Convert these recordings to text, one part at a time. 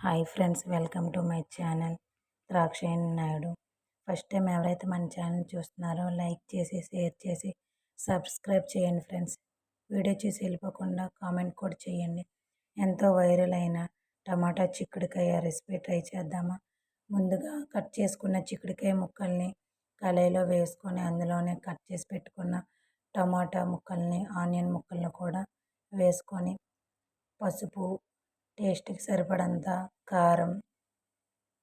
Hi friends, welcome to my channel Drakshayani Naidu. First time ఎవరైతే మన channel చూస్తున్నారో లైక్ చేసి, షేర్ చేసి, సబ్స్క్రైబ్ చేయండి ఫ్రెండ్స్. వీడియో చూసి వెళ్ళిపోకుండా కామెంట్ కూడా చేయండి. ఎంతో వైరల్ అయిన టమాటా చిక్కుడుకాయ రెసిపీ ట్రై చేద్దామా. ముందుగా కట్ చేసుకున్న చిక్కుడుకాయ ముక్కల్ని కళాయిలో వేసుకొని అందులోనే కట్ చేసి పెట్టుకున్న టమాటా ముక్కల్ని, ఆనియన్ ముక్కల్ని కూడా వేసుకొని పసుపు, టేస్ట్కి సరిపడంత కారం,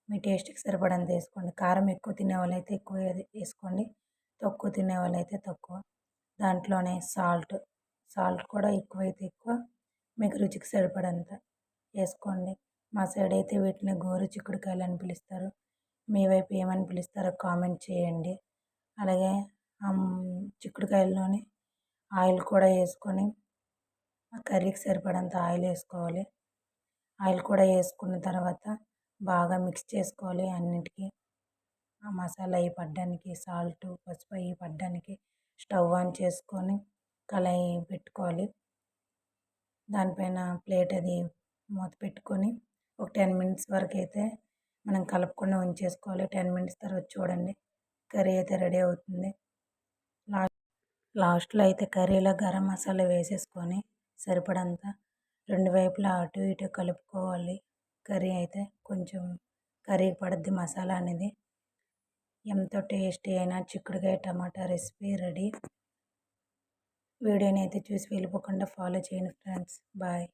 మీ టేస్ట్కి సరిపడంత వేసుకోండి. కారం ఎక్కువ తినే వాళ్ళైతే ఎక్కువ వేసుకోండి, తక్కువ తినే వాళ్ళైతే తక్కువ. దాంట్లోనే సాల్ట్ కూడా ఎక్కువైతే ఎక్కువ, మీకు రుచికి సరిపడంత వేసుకోండి. మా సైడ్ అయితే వీటిని గోరు చిక్కుడుకాయలు అని పిలుస్తారు. మీ వైపు ఏమని పిలుస్తారో కామెంట్ చేయండి. అలాగే చిక్కుడుకాయల్లోనే ఆయిల్ కూడా వేసుకొని కర్రీకి సరిపడంత ఆయిల్ వేసుకోవాలి. ఆయిల్ కూడా వేసుకున్న తర్వాత బాగా మిక్స్ చేసుకోవాలి. అన్నిటికీ ఆ మసాలా అవి పడడానికి, సాల్ట్, పసుపు అవి పడడానికి స్టవ్ ఆన్ చేసుకొని కళాయి పెట్టుకోవాలి. దానిపైన ప్లేట్ అది మూత పెట్టుకొని ఒక 10 మినిట్స్ వరకు అయితే మనం కలుపుకుండా ఉంచేసుకోవాలి. 10 మినిట్స్ తర్వాత చూడండి, కర్రీ అయితే రెడీ అవుతుంది. లాస్ట్లో అయితే కర్రీలో గరం మసాలా వేసేసుకొని సరిపడంత రెండు వైపులా అటు ఇటు కలుపుకోవాలి. కర్రీ అయితే కొంచెం కర్రీకి పడుద్ది మసాలా అనేది. ఎంతో టేస్టీ అయిన చిక్కుడుకాయ టమాటా రెసిపీ రెడీ. వీడియోని అయితే చూసి వెళ్ళిపోకుండా ఫాలో చేయండి ఫ్రెండ్స్. బాయ్.